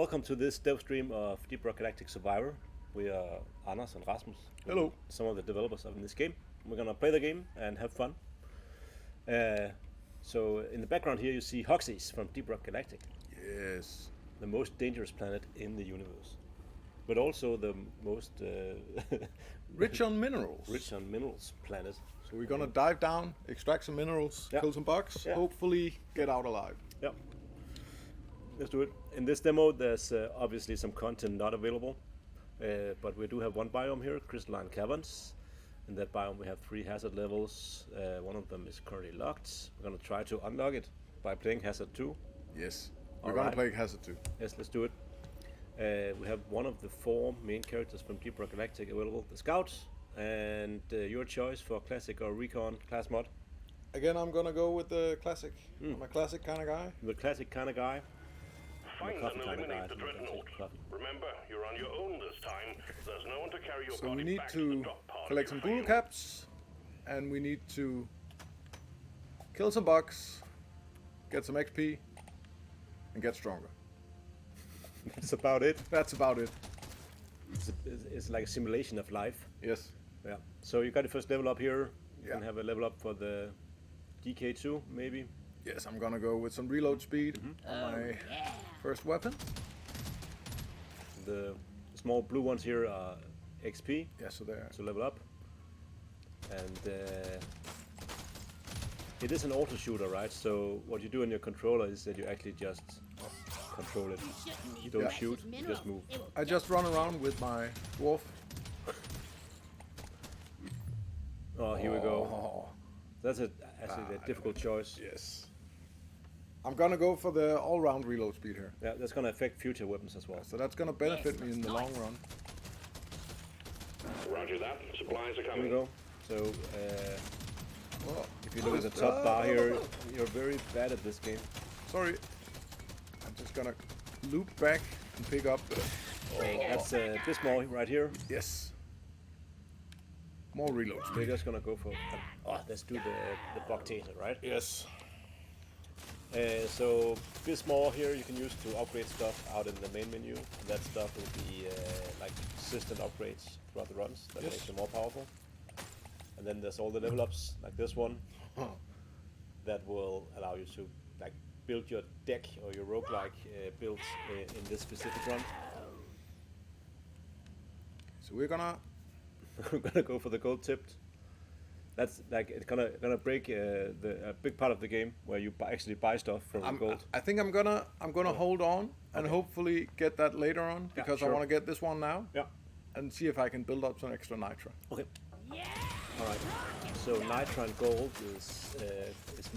Welcome to this dev stream of Deep Rock Galactic Survivor. We are Anders and Rasmus. Hello. Some of the developers of this game. We're gonna play the game and have fun. So in the background here you see Hoxxes from Deep Rock Galactic. Yes. The most dangerous planet in the universe. But also the most Rich on minerals. rich on minerals planet. So we're gonna dive down, extract some minerals, Yeah. kill some bugs, Yeah. hopefully get out alive. Yeah. Let's do it. In this demo there's obviously some content not available. But we do have one biome here, crystalline caverns. In that biome we have 3 hazard levels. One of them is currently locked. We're gonna try to unlock it by playing hazard 2. Yes. We're All gonna right. play Hazard 2. Yes, let's do it. We have one of the 4 main characters from Deep Rock Galactic available, the Scouts, and your choice for Classic or Recon class mod. Again, I'm gonna go with the classic. I'm a classic kind of guy. The classic kind of guy. Find coffee and kind of eliminate guy. the dreadnought. Coffee. Remember, you're on your own this time. There's no one to carry your So body we need back to the to dock pod collect if some you bootle fail. caps, and we need to kill some bugs, get some XP, and get stronger. That's about it. That's about it. It's like a simulation of life. Yes. Yeah. So you got the first level up here. You Yeah. can have a level up for the DK2 maybe. Yes, I'm gonna go with some reload speed on my first weapon. The small blue ones here are XP Yeah, so there. to level up. And it is an auto shooter, right? So what you do in your controller is that you actually just control it. You don't Yeah. shoot, you just move. I just run around with my dwarf. Oh, here we go. Oh, That's actually a difficult choice. yes. I'm gonna go for the all-round reload speed here. Yeah, that's gonna affect future weapons as well. So that's gonna benefit me in the long run. Roger that. Supplies are Here we coming. go. So Oh, if you look at the top bar here, you're very bad at this game. Sorry. I'm just gonna loop back and pick up the... That's this small right here. Yes. More reload We're speed. just gonna go for. Let's do the bug taser, right? Yes. So this more here you can use to upgrade stuff out in the main menu. That stuff will be like consistent upgrades throughout the runs that Yes. makes you more powerful. And then there's all the level ups like this one Huh. that will allow you to like build your deck or your roguelike builds in this specific run. So we're gonna... We're gonna go for the gold tipped. That's like it's gonna break a big part of the game where you actually buy stuff from the gold. I think I'm gonna hold on and hopefully get that later on because sure. I want to get this one now Yeah. and see if I can build up some extra nitra. Okay. All right. So nitra and gold is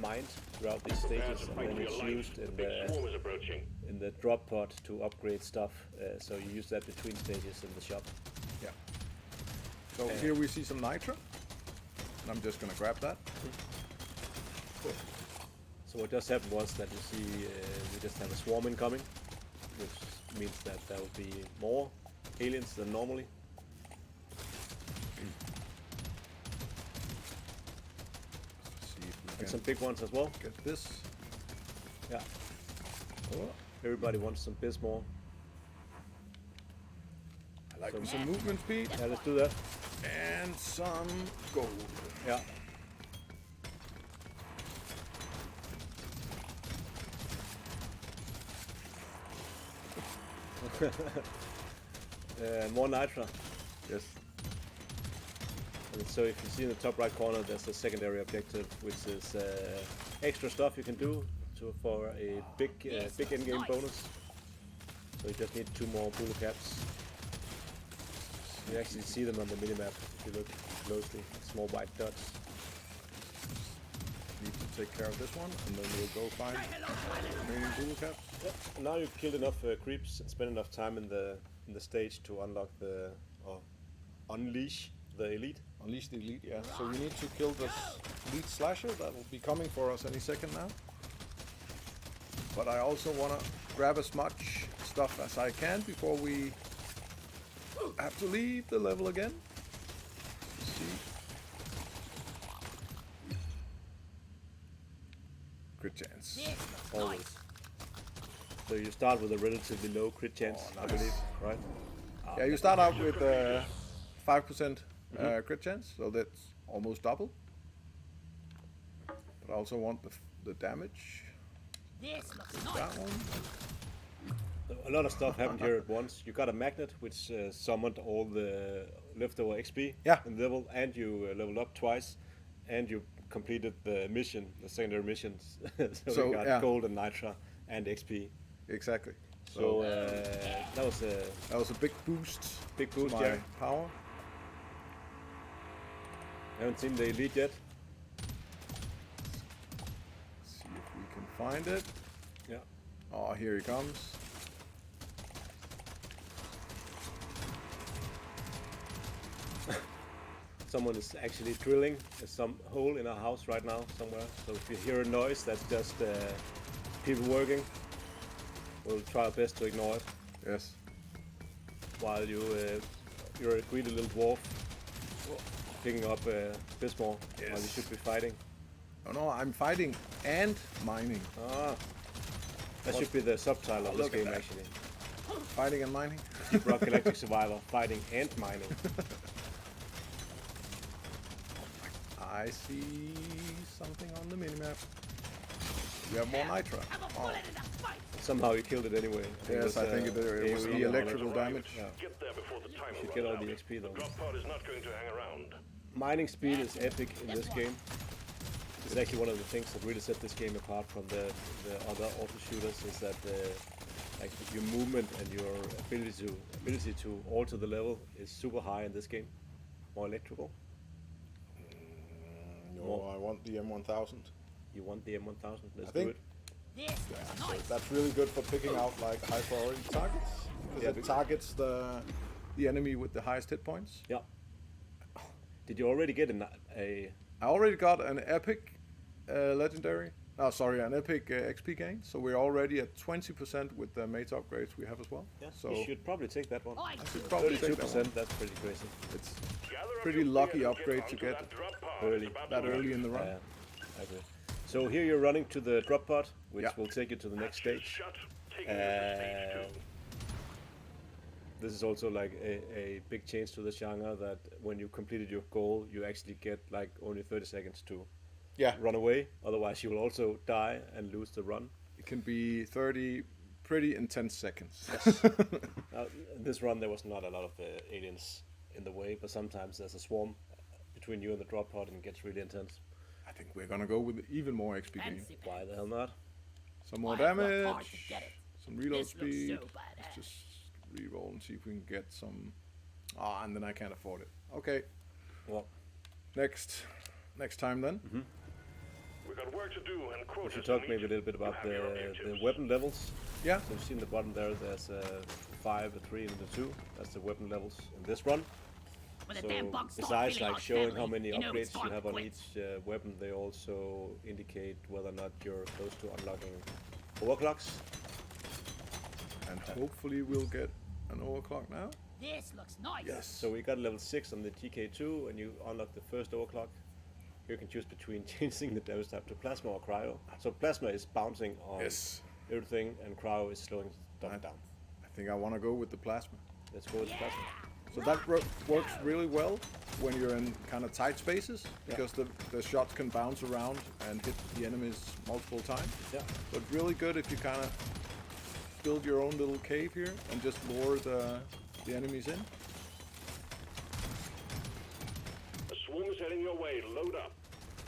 mined throughout these stages, and Fight then for your it's life. used The big swarm is approaching. in the drop pod to upgrade stuff. So you use that between stages in the shop. Yeah. So here we see some nitra, and I'm just gonna grab that. So what just happened was that you see we just have a swarm incoming, which means that there will be more aliens than normally. Let's see if we And can some big ones as well. get this. Yeah. Oh, Everybody wants some Bismore. I like some movement speed Yeah, let's do that. and some gold. Yeah. More nitra. Yes. And so if you see in the top right corner, there's a secondary objective, which is extra stuff you can do for a big in-game bonus. So you just need 2 more bullet caps. You actually see them on the minimap if you look closely. Small white dots. Need to take care of this one, and then we'll go find remaining bootle caps. Yep. Now you've killed enough creeps and spent enough time in the stage to unlock or unleash the elite. Unleash the elite, yeah. So we need to kill this elite slasher that will be coming for us any second now. But I also want to grab as much stuff as I can before we have to leave the level again. Let's see. Crit chance. Always. So you start with a relatively low crit chance, I believe, right? Yeah, you start out with 5% crit chance, so that's almost double. But I also want the damage. This looks That nice. one. A lot of stuff happened here at once. You got a magnet which summoned all the leftover XP Yeah. in the level, and you leveled up twice, and you completed the mission, the secondary missions. So you got yeah. gold and nitra and XP. Exactly. So that was a That was a big boost. big to boost, my yeah. power. Haven't seen the elite yet. See if we can find it. Yeah. Oh, here he comes. Someone is actually drilling some hole in a house right now somewhere. So if you hear a noise, that's just people working. We'll try our best to ignore it Yes. while you're a greedy little dwarf picking up Bismore while you should be fighting. Oh no, I'm fighting and mining. Ah, that should be the subtitle of this look at game that. actually. Fighting and mining. Deep Rock Galactic Survivor, fighting and mining. I see something on the minimap. We have more nitra. Have a Oh, bullet in the fight. Somehow you killed it anyway. yes, I think it was AoE the or electrical whatever. damage. Yeah. Get there before the timer should runs get all out. the XP though. The drop pod is not going to hang around. Mining speed is epic in this game. It's actually one of the things that really set this game apart from the other auto shooters is that like your movement and your ability to alter the level is super high in this game. More electrical. No, I want the M1000. You want the M1000? Let's I think- do it. This looks So nice. that's really good for picking out like high priority targets. Because Yeah, it targets the enemy with the highest hit points. Yeah. Did you already get a I already got an epic legendary. Oh, sorry, an epic XP gain. So we're already at 20% with the mate upgrades we have as well. Yeah, So you should probably take that one. I should probably take that one. 32%, that's pretty crazy. It's Gather up pretty your lucky gear and upgrade to onto get that drop pod. early. It's about that to early launch. in the run. I agree. So here you're running to the drop pod, which Yeah. will take you to the next Action stage. shot, taking you to stage 2. This is also like a big change to the genre that when you completed your goal, you actually get like only 30 seconds to Yeah, run away. Otherwise, you will also die and lose the run. it can be 30 pretty intense seconds. In this run, there was not a lot of aliens in the way, but sometimes there's a swarm between you and the drop pod and it gets really intense. I think we're gonna go with even more XP gain. fancy Why pants. the hell not? Some more I worked hard damage, to get it. some reload This looks speed. so badass. Let's just re-roll and see if we can get some. Ah, and then I can't afford it. Okay, Well, next time then. We've got work to do and we quotas should to talk meet. maybe a little bit about You have your the objectives. weapon levels. Yeah. So you've seen the bottom there, there's a 5, a 3, and a 2. That's the weapon levels in this run. When the So damn bugs start besides feeling like showing how unfriendly, many you know it's upgrades you time to have on quit. each weapon, they also indicate whether or not you're close to unlocking overclocks. And hopefully we'll get an overclock now. This looks nice. Yes. So we got level 6 on the TK2 and you unlock the first overclock. You can choose between changing the damage type to plasma or cryo. So plasma is bouncing on Yes. everything and cryo is slowing stuff down. I think I want to go with the plasma. Let's go with the plasma. So that works really well when you're in kind of tight spaces because the shots can bounce around and hit the enemies multiple times. Yeah. But really good if you kind of build your own little cave here and just lure the enemies in. A swarm is heading your way. Load up.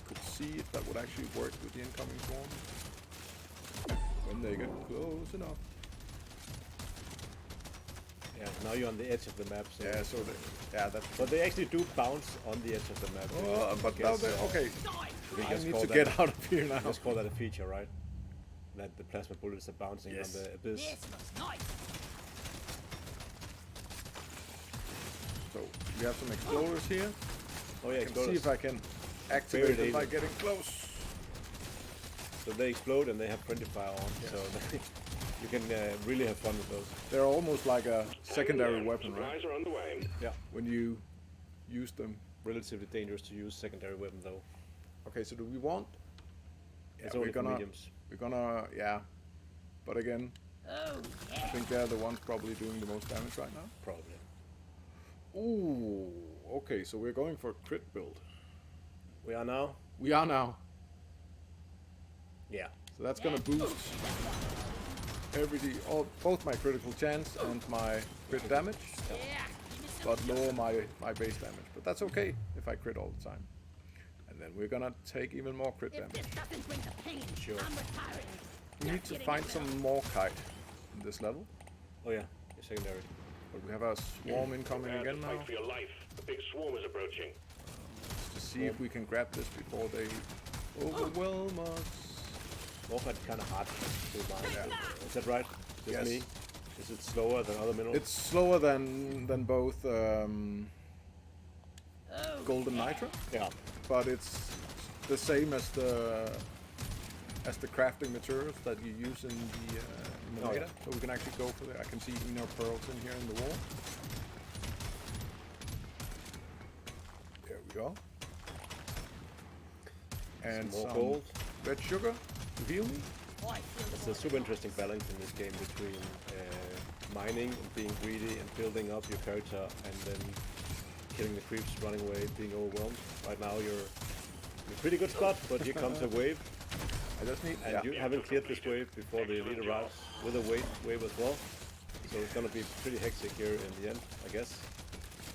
Could see if that would actually work with the incoming swarm when they get close enough. Yeah, now you're on the edge of the map. So Yeah, that's. But they actually do bounce on the edge of the map. But I now guess, they okay. we I just need call to that- get out of here now. Let's call that a feature, right? That the plasma bullets are bouncing Yes. on the abyss. This looks nice. So we have some exploders here. Oh yeah, I can see exploders. if I can activate them by alien. getting close. So they explode and they have friendly fire on, so you can really have fun with those. They're almost like a secondary Hang in there. weapon, right? Supplies are on the way. Yeah, When you use them. relatively dangerous to use secondary weapon though. Okay, so do we want? It's Yeah, only we're for gonna, mediums. yeah. But again, Oh, I yeah. think they're the ones probably doing the most damage right now. Probably. Ooh, okay, so we're going for crit build. We are now. We are now. Yeah. So that's gonna boost both my critical chance and my crit damage, Yeah. Give me some but lower my base damage. But that's okay if I crit all the time. And then we're gonna take even more crit If damage. this doesn't bring the pain, Sure. I'm retiring. We need to find some more kite in this level. Oh yeah. Your secondary. But we have a swarm incoming Prepare again to now. fight for your life. The big swarm is approaching. To see if we can grab this before they overwhelm us. Morphite kind of hard to mine. Yeah. Is that right? Just Yes. me? Is it slower than other minerals? It's slower than both Oh, golden nitro, yeah. but it's the same as the crafting materials that you use in the Oh, meta. yeah. So we can actually go for the. I can see inner pearls in here in the wall. There we go. And Some more some gold. red sugar to heal me. oh, I feel It's a super interesting balance in this game between mining and being greedy and building up your character and then killing the creeps, running away, being overwhelmed. Right now you're in a pretty good spot, but here comes a wave, I just need. and Yeah. you haven't cleared this wave before the elite arrives with a wave as well. So it's gonna be pretty hectic here in the end, I guess.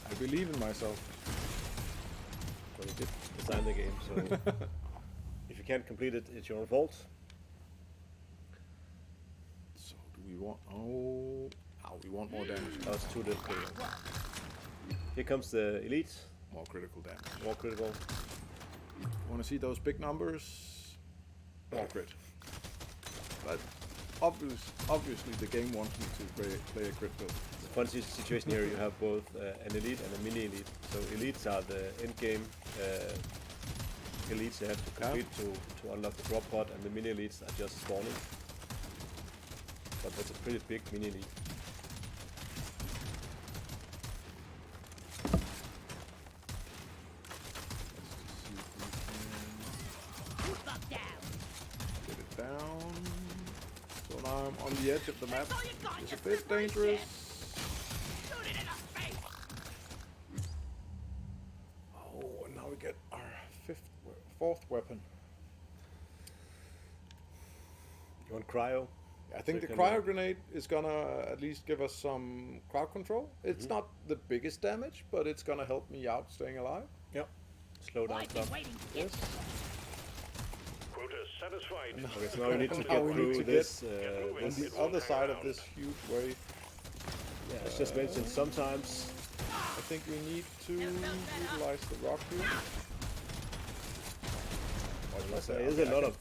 I believe in myself. But you did design the game, so if you can't complete it, it's your own fault. So do we want? Oh, we want more damage. That was too little. Here comes the elite, More critical damage. more critical. Want to see those big numbers? More crit. But obviously the game wants me to play a crit build. Fun situation here, you have both an elite and a mini elite. So elites are the end game elites you have to complete to unlock the drop pod, and the mini elites are just spawning. But that's a pretty big mini elite. Move up down. Get it down. So now I'm on the edge of the map. That's all you got, It's you a bit slippery dangerous. Shoot it in the face. Oh, and now we get our fourth weapon. You want cryo? I think So the you can, cryo grenade is gonna at least give us some crowd control. It's not the biggest damage, but it's gonna help me out staying alive. Yep. Slow Oh, down I've been stuff. waiting to get Quota satisfied. Okay, so now we need to Now get we need through to this. On This. the other side of this huge wave, Yeah, as just mentioned, sometimes I think we need to utilize the rock here. Or was there that- is okay, a lot I of.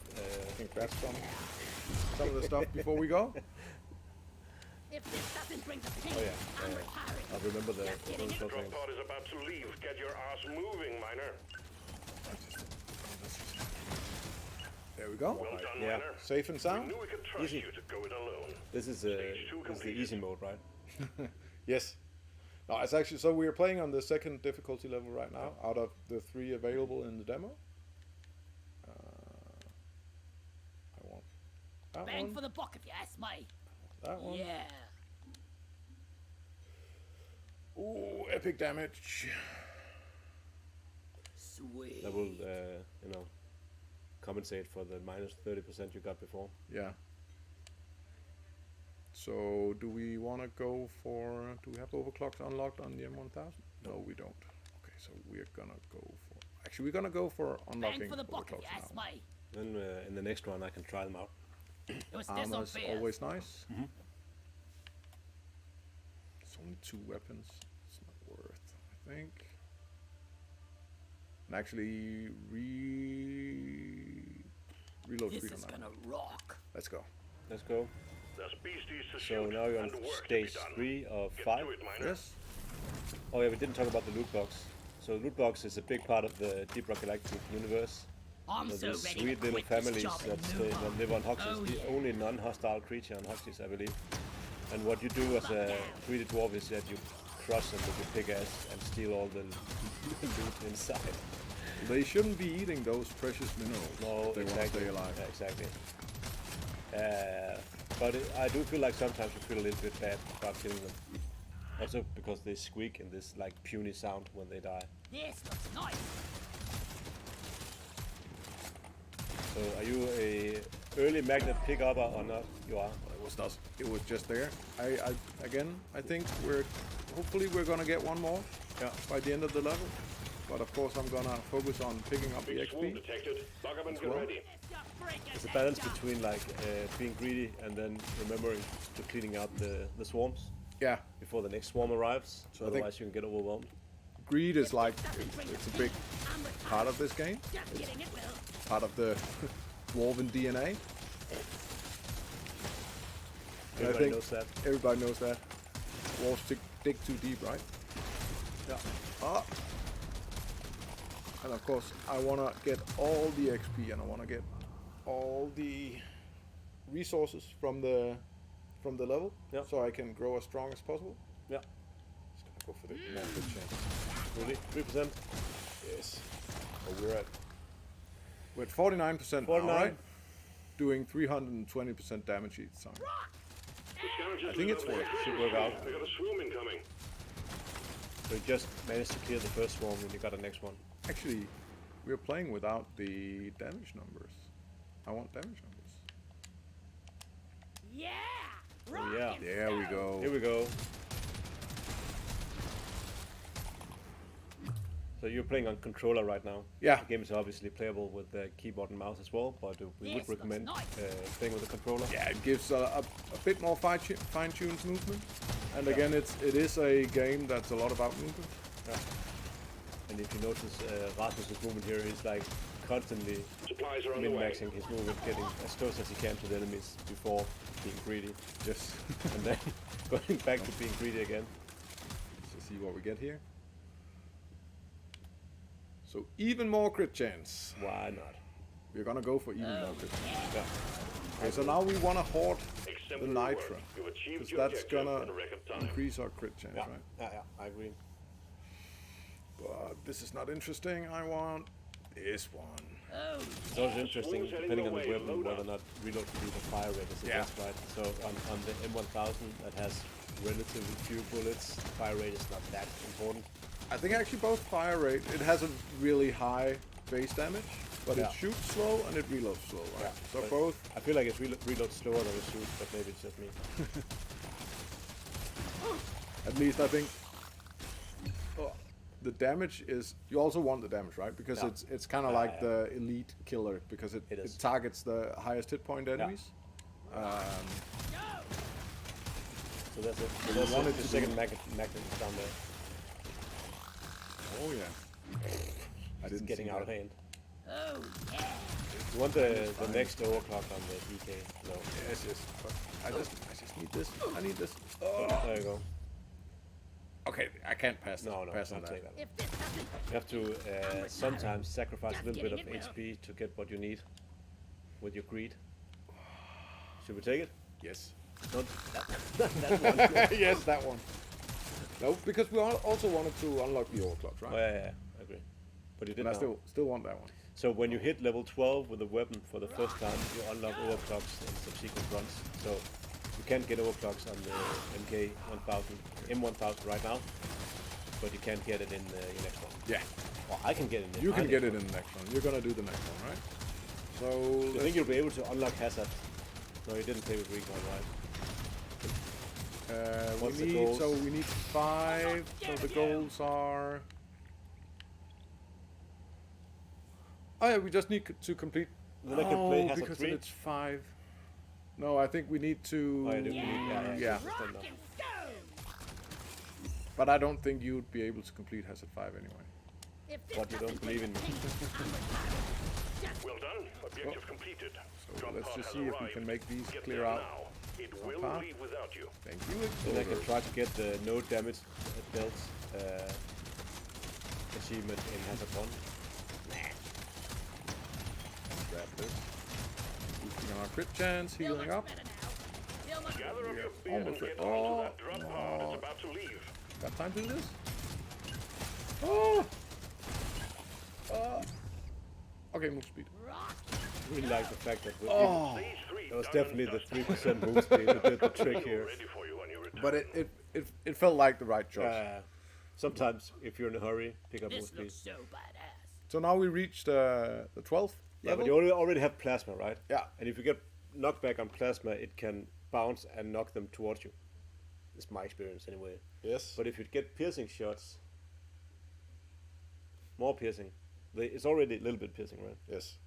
think that's some of the stuff before we go. If this doesn't bring the pain, Oh yeah, I'm retiring. I remember the Just kidding. those Drop things. pod is about to leave. Get your ass moving, miner. There we go. Well done, Yeah. miner. Safe and We sound. knew we could trust Easy. you to go it alone. This is the easy mode, right? Yes. No, it's actually so we are playing on the second difficulty level right now, out of the 3 available in the demo. I want that Bang one. for the buck if you ask me. That one. Yeah. Ooh, epic damage. Sweet. That will, compensate for the minus 30% you got before. Yeah. So, do we want to go for? Do we have overclocks unlocked on the M1000? No, we don't. Okay, so we're gonna go for. Actually, we're gonna go for unlocking Bang for the buck if you overclocks ask now. me. Then in the next run, I can try them out. It was Armor's disobvious. always nice. It's only 2 weapons. It's not worth, I think. And actually, reload This speed is on that. gonna rock. Let's go. Let's go. There's beasties to So shoot now you're on and work to be stage done. 3 of Get 5. to it, miner. Yes. Oh yeah, we didn't talk about the loot box. So the loot box is a big part of the Deep Rock Galactic universe. I'm So so these ready sweet to little quit this families job and that move on. live on Hoxxes, Oh, the yeah. only non-hostile creature on Hoxxes, I believe. And what you do as a greedy dwarf is that you crush them with your pickaxe and steal all the loot inside. They shouldn't be eating those precious minerals. No, if they want to exactly. stay alive. Yeah, exactly. But I do feel like sometimes you feel a little bit bad about killing them. Also because they squeak in this like puny sound when they die. This looks nice. So are you a early magnet pick-upper or not? You are. It was not. It was just there. I think hopefully we're gonna get one more. Yeah. By the end of the level. But of course I'm gonna focus on picking up the Big swarm XP. detected. Lock up and As get well. ready. It's a balance between like being greedy and then remembering to cleaning out the swarms Yeah. before the next swarm arrives. So I think- otherwise you can get overwhelmed. Greed is like it's a big part of this game. Just kidding, it will. Part of the dwarven DNA. And I Everybody think knows that. everybody knows that. Dwarves dig too deep, right? Yeah. Ah. And of course, I wanna get all the XP and I wanna get all the resources from the level, Yeah. so I can grow as strong as possible. Yeah. Just gonna go for the more good chance. Really? 3%? Yes. Oh, we're at 49% now, 49. right? Doing 320% damage each time. The scavengers I think it's live on the worth- should work out. They got a swarm incoming. So you just managed to clear the first swarm and you got the next one. Actually, we're playing without the damage numbers. I want damage numbers. Yeah. Oh, yeah. There we go. Here we go. So you're playing on controller right now. Yeah. The game is obviously playable with the keyboard and mouse as well, but we Yes, would looks recommend nice. playing with the controller. Yeah, it gives a bit more fine-tuned movement. And again, it is a game that's a lot about movement. Yeah. And if you notice, Rasmus's movement here is like constantly Supplies are on the way. min-maxing his movement, getting as close as he can to the enemies before being greedy, Just and then going back to being greedy again. to see what we get here. So even more crit chance. Why not? We're gonna go for even more crit chance. Yeah. Okay, so now we want to hoard the Exemplary Nitra, work. You've achieved because your that's objective gonna in a record time. increase our crit chance, Yeah. right? Yeah, I agree. But this is not interesting. I want this one. Oh, It's also interesting, Swarms heading depending on your the way, weapon, load whether or up. not reload speed or fire rate is Yeah. just right. So on the M1000 that has relatively few bullets, fire rate is not that important. I think actually both fire rate. It has a really high base damage, but Yeah. it shoots slow and it reloads slow, right? Yeah, So but both. I feel like it reloads slower than it shoots, but maybe it's just me. At least I think the damage is. You also want the damage, right? Because Yeah. it's kind of Yeah, like yeah. the elite killer because it It is. targets the highest hit point enemies. So that's it. So you that's want it the to second be- magnet down there. Oh yeah. I It's didn't getting see out of that. hand. oh, yeah. You want the next overclock on the DK? No. Yes, yes. But I just need this. I need this. There you go. Okay, I can't pass. No, pass don't on that. take that. If this doesn't, You have to sometimes sacrifice a little bit of HP to get what you need with your greed. Should we take it? Yes. Not that one. Yes, that one. No, because we also wanted to unlock the overclock, right? Oh, yeah, I agree. But you did And I now. still want that one. So when you hit level 12 with a weapon for the first time, you unlock overclocks in subsequent runs. So you can't get overclocks on the M1000 right now, but you can't get it in your next one. Yeah. Well, I can get it in You can my get next it in the next one. You're gonna do the next one, right? So one. You think you'll be able to unlock hazard? No, you didn't play with Recon, right? What's the goals? we need 5. So the goals are. Oh yeah, we just need to complete. Then I can play hazard because 3. then it's 5. No, I think we need to. Oh, you do. Yeah. Yeah. Just rock enough. and stone. But I don't think you'd be able to complete Hazard 5 anyway. If this But you don't doesn't believe in me. Well done. Objective completed. So Drop let's pod just has see if we arrived. can make these Get clear there out. now. It will path. leave without you. Thank you. Then I can Explorer. try to get the no damage dealt achievement in hazard 1. Grab this. Boosting our crit chance, Feel healing much up. better now. Feel much Gather up Yeah, your beer and almost get there. onto Oh, that drop pod. It's about to leave. Got time to do this? Oh! Okay, move speed. rock. really like the fact that Stage 3 that was done and definitely the dusted. 3% move speed that did the trick here. Ready for you when you return. But it felt like the right choice. Sometimes, if you're in a hurry, pick up move This speed. looks so badass. So now we reached the 12th Yeah, level. but you already have plasma, right? Yeah. And if you get knocked back on plasma, it can bounce and knock them towards you. It's my experience anyway. Yes. But if you get piercing shots, more piercing, it's already a little bit piercing, right? Yes.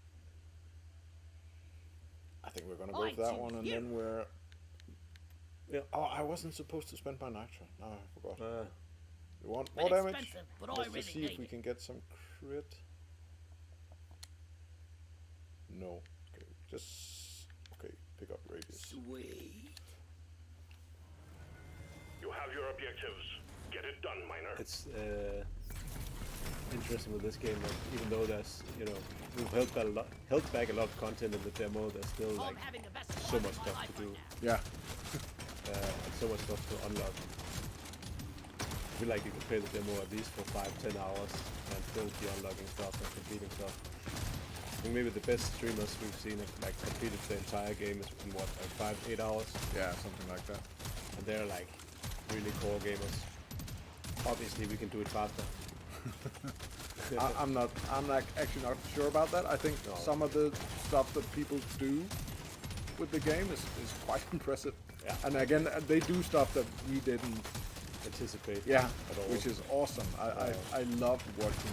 I think we're gonna go for that one, and then we're. Yeah. Oh, I wasn't supposed to spend my nitro. No, I forgot. You want Bit more damage? expensive, but I Let's really just see if need we it. can get some crit. No. Okay. Just pick up radius. Sweet. You have your objectives. Get it done, miner. It's interesting with this game that even though there's, we've held back a lot of content in the demo, there's still I'm like having the best so time much of my stuff life to do. right now. Yeah. And so much stuff to unlock. I feel like you could play the demo at least for 5-10 hours and still be unlocking stuff and completing stuff. I think maybe the best streamers we've seen have like completed the entire game is in what, like 5-8 hours, Yeah, something like that. and they're like really core gamers. Obviously, we can do it faster. I'm actually not sure about that. I think No. some of the stuff that people do with the game is quite impressive. Yeah. And again, they do stuff that we didn't. Anticipate Yeah, at all. which is awesome. I love watching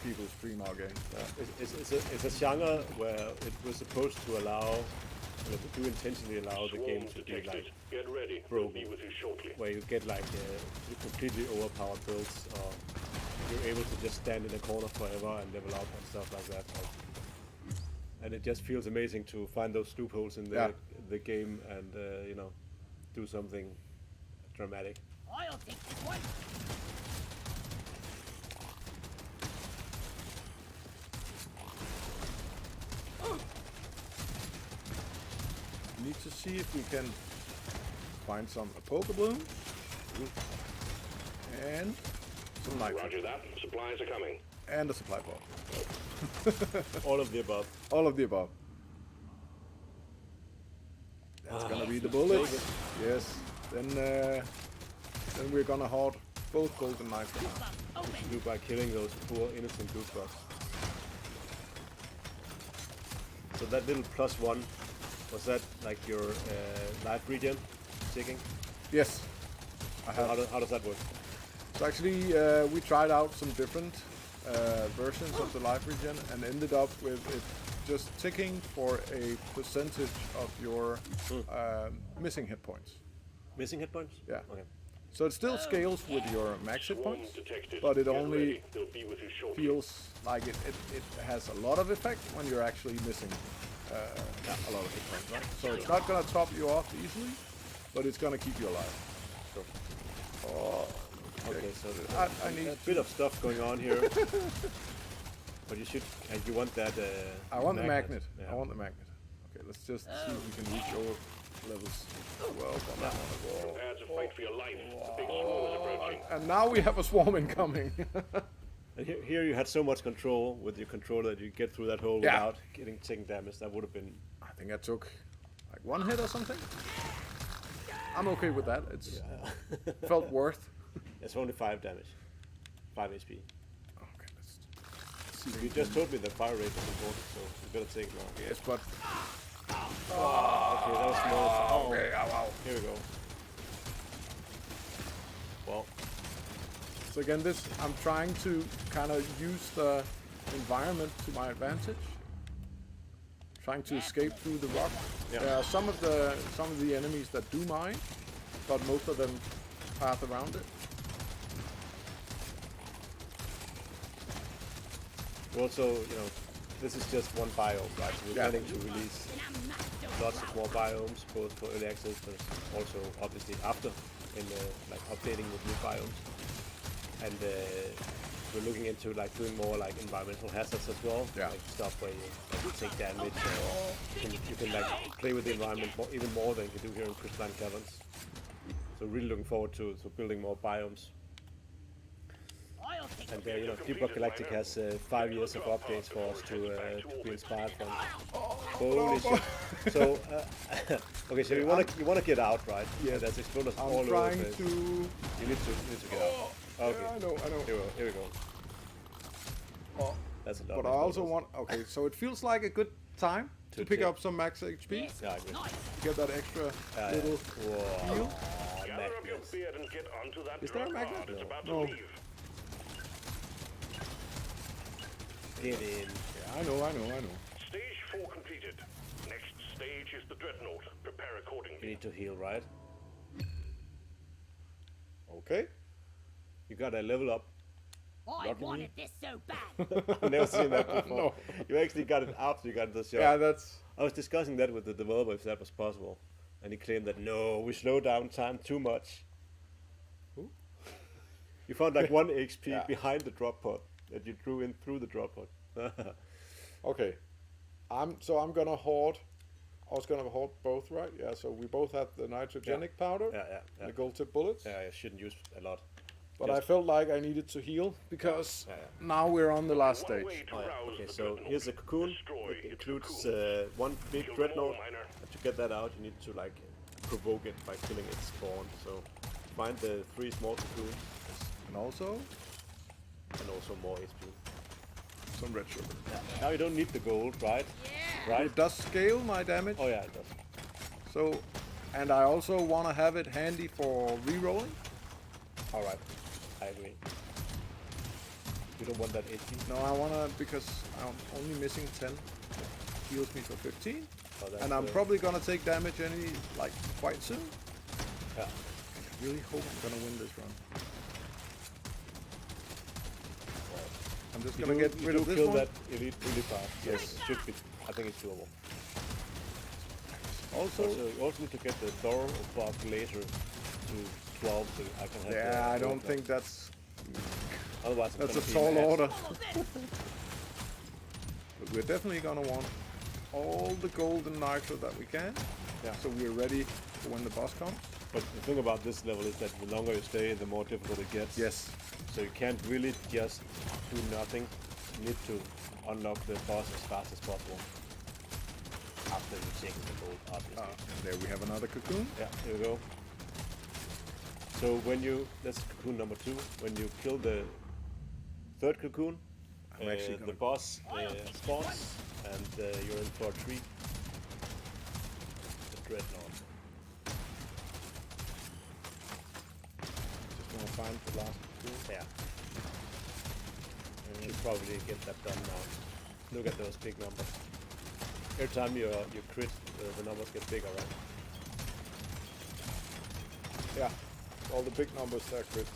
people stream our game. It's a genre where it was supposed to allow, to intentionally allow the game Swarms to be detected. like Get ready. We'll broken. be with you shortly. where you get like completely overpowered builds, or you're able to just stand in a corner forever and level up and stuff like that. And it just feels amazing to find those loopholes in the game and do something dramatic. I'll take this one. Need to see if we can find some poke bloom and some nitro Roger that. Supplies are coming. and a supply pod. All of the above. All of the above. That's gonna be the bullet. Yes. Then we're gonna hoard both gold and nitro. Open. Do by killing those poor innocent loot bugs. So that little +1, was that like your life regen ticking? Yes. I How, have. how does that work? So actually, we tried out some different versions of the life regen and ended up with it just ticking for a percentage of your missing hit points. Missing hit points? Yeah. Okay. So it still scales with your max hit Swarms points, detected. but it Get only ready. They'll be with you shortly. feels like it has a lot of effect when you're actually missing a lot of hit points, right? So it's not gonna top you off easily, but it's gonna keep you alive. So, Okay, so I need a bit of stuff going on here. But you should, you want that I want the magnet. Yeah. I want the magnet. Okay, let's just see if we can reach our levels 12 on that one. Prepare to fight for your life. The big swarm is approaching. And now we have a swarm incoming. And here you had so much control with your controller that you get through that hole Yeah. without getting taken damage. That would have been... I think I took like one hit or something. I'm okay with that. It's felt worth. It's only 5 damage. 5 HP. Okay, let's see. You just told me the fire rate was important, so you better take it now. Yes, but Okay, that was small. Oh, okay, ow, ow. here we go. Well, So again, I'm trying to kind of use the environment to my advantage. Trying to escape through the rock. Yeah. There are some of the enemies that do mine, but most of them path around it. also, this is just one biome, right? So we're planning to release lots of more biomes, both for early access, but also obviously after, in like updating with new biomes. And we're looking into like doing more like environmental hazards as well, like stuff where you take damage, or you can like play with the environment even more than you can do here in Crystalline Caverns. So really looking forward to building more biomes. I'll take And you know, Deep Rock Galactic has 5 years of updates for us to be inspired from. Holy shit! So, okay, so you wanna get out, right? Yeah, there's exploders all I'm over the trying place. to. You need to get out. Okay, Yeah, I know. here we go. Oh, That's a lot. but of I also exploders. want. Okay, so it feels like a good time to pick check. up some max HP. Yes, Yeah, I agree. nice. Get that extra Yeah, little. Whoa. heal. Gather up your Madness. beard and get onto that Is there a drug magnet? card. It's about to No. leave. Get in. Yeah, I know. Stage 4 completed. Next stage is the dreadnought. Prepare You accordingly. need to heal, right? Okay. You gotta level up. I Lucky me. wanted this so bad. I've never seen that before. No. You actually got it after you got the shot. Yeah, that's. I was discussing that with the developer if that was possible, and he claimed that no, we slow down time too much. Who? You found like 1 HP Yeah. behind the drop pod that you drew in through the drop pod. Okay. I'm gonna hoard. I was gonna hoard both, right? Yeah. So we both had the nitrogenic powder, yeah. the gold tip bullets. Yeah, I shouldn't use a lot. But Just- I felt like I needed to heal because Yeah. now we're on the last One way stage. to Oh, yeah. rouse Okay, the so dreadnought. here's a cocoon. Destroy It its includes cocoon. one big Kill them all, dreadnought. miner. And to get that out, you need to like provoke it by killing its spawn. So find the 3 small cocoons And also and also more HP. some red sugar. Now you don't need the gold, right? Yeah. Right? It does scale my damage. Oh yeah, it does. So, and I also want to have it handy for re-rolling. All right, I agree. You don't want that HP. No, I want to because I'm only missing 10. Heals me for 15. Oh, that's, And I'm probably going to take damage quite soon. Yeah. I really hope I'm going to win this run. I'm just You going to do- get you rid do of this kill one. that elite really fast. Yes. Should be. I think it's doable. Also, Also, you also need to get the Dwarf laser to 12 so I can have. yeah, the I gold don't now. think that's Otherwise, I'm a gonna be tall mad. order. But we're definitely going to want all the gold and nitro that we can. Yeah. So we're ready for when the boss comes. But the thing about this level is that the longer you stay, the more difficult it gets. Yes. So you can't really just do nothing. You need to unlock the boss as fast as possible. After you take the gold, obviously. And there we have another cocoon. Yeah, here we go. So when you, that's cocoon number 2, when you kill the 3rd cocoon, I'm actually the gonna- boss spawns and you're in for a treat. The dreadnought. Just want to find the last cocoon. Yeah. Should probably get that done now. Look at those big numbers. Every time you crit, the numbers get bigger, right? Yeah. All the big numbers there crits.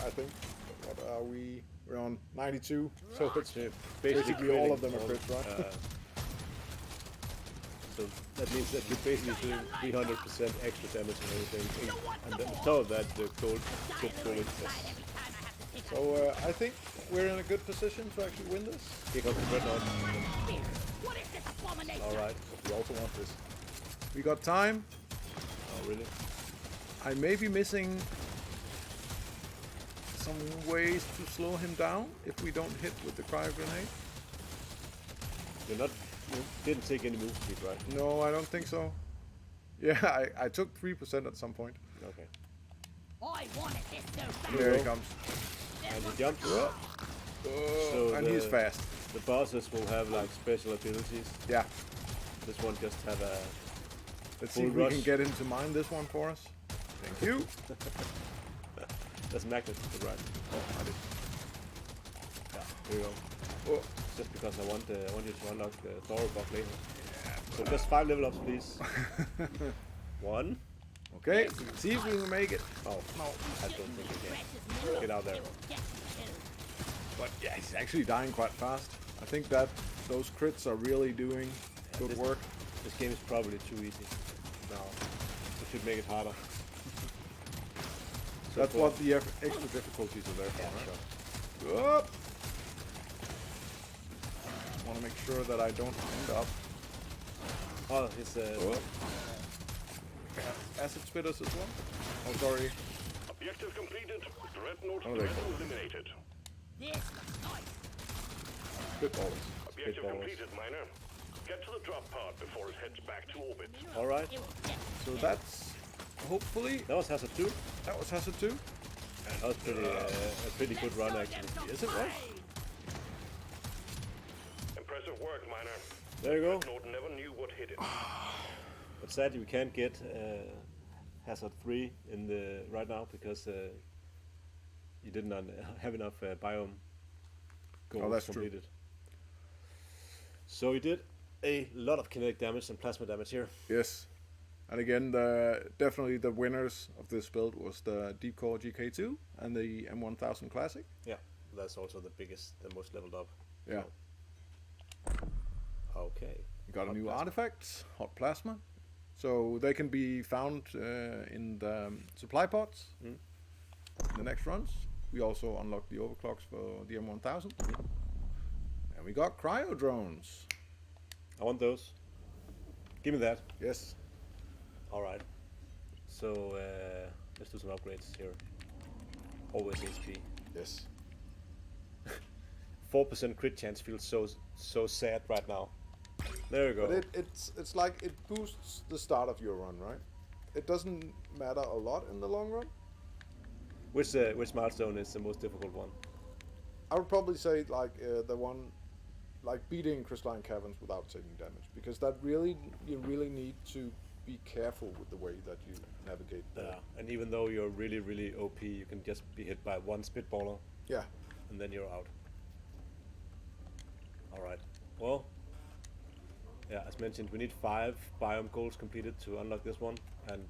I think, what are we? We're on 92. So it's basically all of them are critting crits, right? So that means that you're basically doing 300% extra damage and everything. And then on top of that, the gold tip bullet says, So I think we're in a good position to actually win this. here comes the dreadnought. What is this abomination? Alright. We also want this. We got time. Oh, really? I may be missing some ways to slow him down if we don't hit with the cryo grenade. You didn't take any move speed, right? No, I don't think so. Yeah, I took 3% at some point. Okay. I wanted this so bad. There he comes. And he jumps. And he's the- fast. The bosses will have like special abilities. Yeah. This one just have a Let's see full if we rush. can get him to mine this one for us. Thank you. That's magnet to the right. Oh, I did. Yeah, here we go. Oh, Just because I want you to unlock the Thor buff later. So just 5 level ups, please. 1. okay, see if we can make it. Oh, no, I don't think you can. Get out there. But yeah, he's actually dying quite fast. I think that those crits are really doing good this- work. This game is probably too easy. No, we should make it harder. So That's for- what the extra difficulties are there for, Yeah, right? sure. Up. Want to make sure that I don't end up. Oh, his Acid spitters as well. Oh, sorry. Objective completed. Dreadnought Oh, there you threat go. eliminated. This looks nice. Spitballs. Objective Spitballs. completed, miner. Get to the drop pod before it heads back to orbit. All right. It will get So that's hopefully That was Hazard 2. that was Hazard 2. That was pretty a pretty good run actually. Yes, it was. Impressive work, miner. There you go. Dreadnought never knew what hit it. But sadly we can't get Hazard 3 in the right now because you didn't have enough biome goals that's true. completed. So we did a lot of kinetic damage and plasma damage here. Yes. And again, definitely the winners of this build was the Deep Core GK2 and the M1000 Classic. Yeah, that's also the biggest, the most leveled up. Yeah. Okay. We got a Hot new plasma. artifact, Hot Plasma. So they can be found in the supply pods in the next runs. We also unlocked the overclocks for the M1000. And we got cryo drones. I want those. Give me that. Yes. All right. So let's do some upgrades here. Always HP. Yes. 4% crit chance feels so sad right now. There you go. But it's like it boosts the start of your run, right? It doesn't matter a lot in the long run. Which milestone is the most difficult one? I would probably say like the one, like beating crystalline caverns without taking damage, because that you really need to be careful with the way that you navigate. Yeah. And even though you're really OP, you can just be hit by one spitballer, Yeah. and then you're out. All right. Well. Yeah, as mentioned, we need 5 biome goals completed to unlock this one, and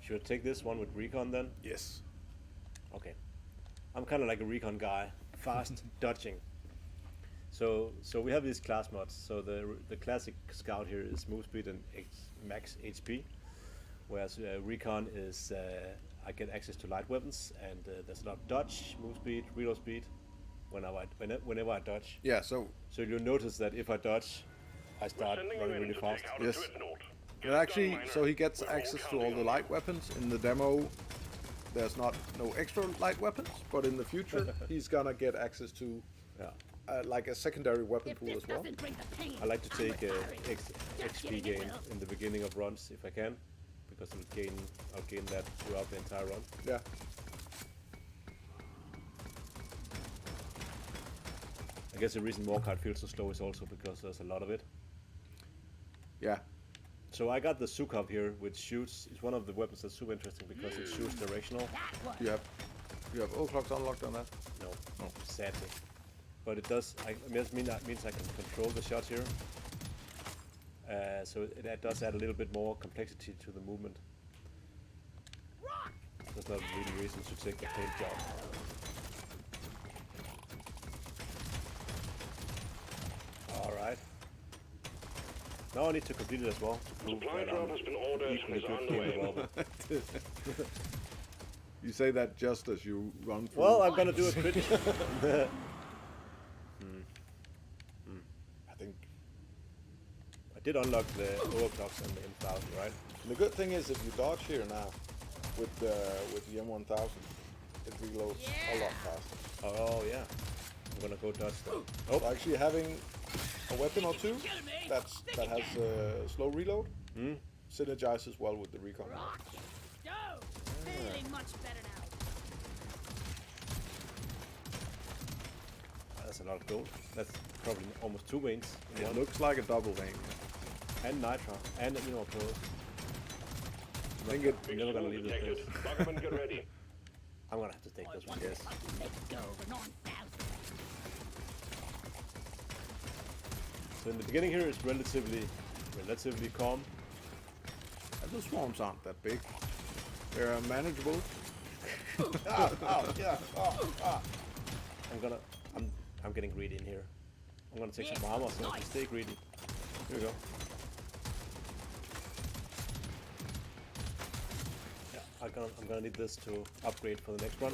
should I take this one with Recon then? Yes. Okay. I'm kind of like a Recon guy, fast dodging. So we have these class mods. So the classic scout here is move speed and max HP, whereas Recon is I get access to light weapons, and there's a lot of dodge, move speed, reload speed. Whenever I dodge. Yeah. So So you'll notice that if I dodge, I start Sending you running in really to fast. take out a Yes. dreadnought. it Get actually, done, miner. so he gets We're all access to all counting the on light weapons. In the demo, there's no extra light weapons, but in the future, he's gonna get access to Yeah. like a secondary weapon If pool this as well. doesn't bring the pain, I like to I'm take retiring. Just XP kidding, it gain will. in the beginning of runs if I can, because I'll gain that throughout the entire run. Yeah. I guess the reason Warcard feels so slow is also because there's a lot of it. Yeah. So I got the Sukhov here, which shoots. It's one of the weapons that's super interesting because it shoots directional. That works. You have overclocks unlocked on that. No, sadly. But it does. That means I can control the shots here. So it does add a little bit more complexity to the movement. Rock! There's not really reason to take the paint job. All right. Now I need to complete it as well to prove Supply that drop I'm has been ordered and equally is good on game the way. developer. You say that just as you run through. Well, I'm gonna do a crit. I think I did unlock the overclocks and the M1000, right? the good thing is if you dodge here now with the M1000, it reloads a lot faster. Oh yeah. I'm gonna go dodge them. So actually having a weapon or two that has slow reload synergizes well with the Recon. Rock! Go! Feeling much better now. That's a lot of gold. That's probably almost 2 veins in It one. looks like a double vein. And nitro. And pro. I think it. I'm never gonna leave this Detected. place. Buggerman, get ready. I'm gonna have to take this one. Yes. Let's go, the 9,000. So in the beginning here it's relatively calm. And the swarms aren't that big. They're manageable. I'm getting greedy in here. I'm gonna take Yes, some armor so I can nice. stay greedy. Here we go. Yeah, I'm gonna need this to upgrade for the next run.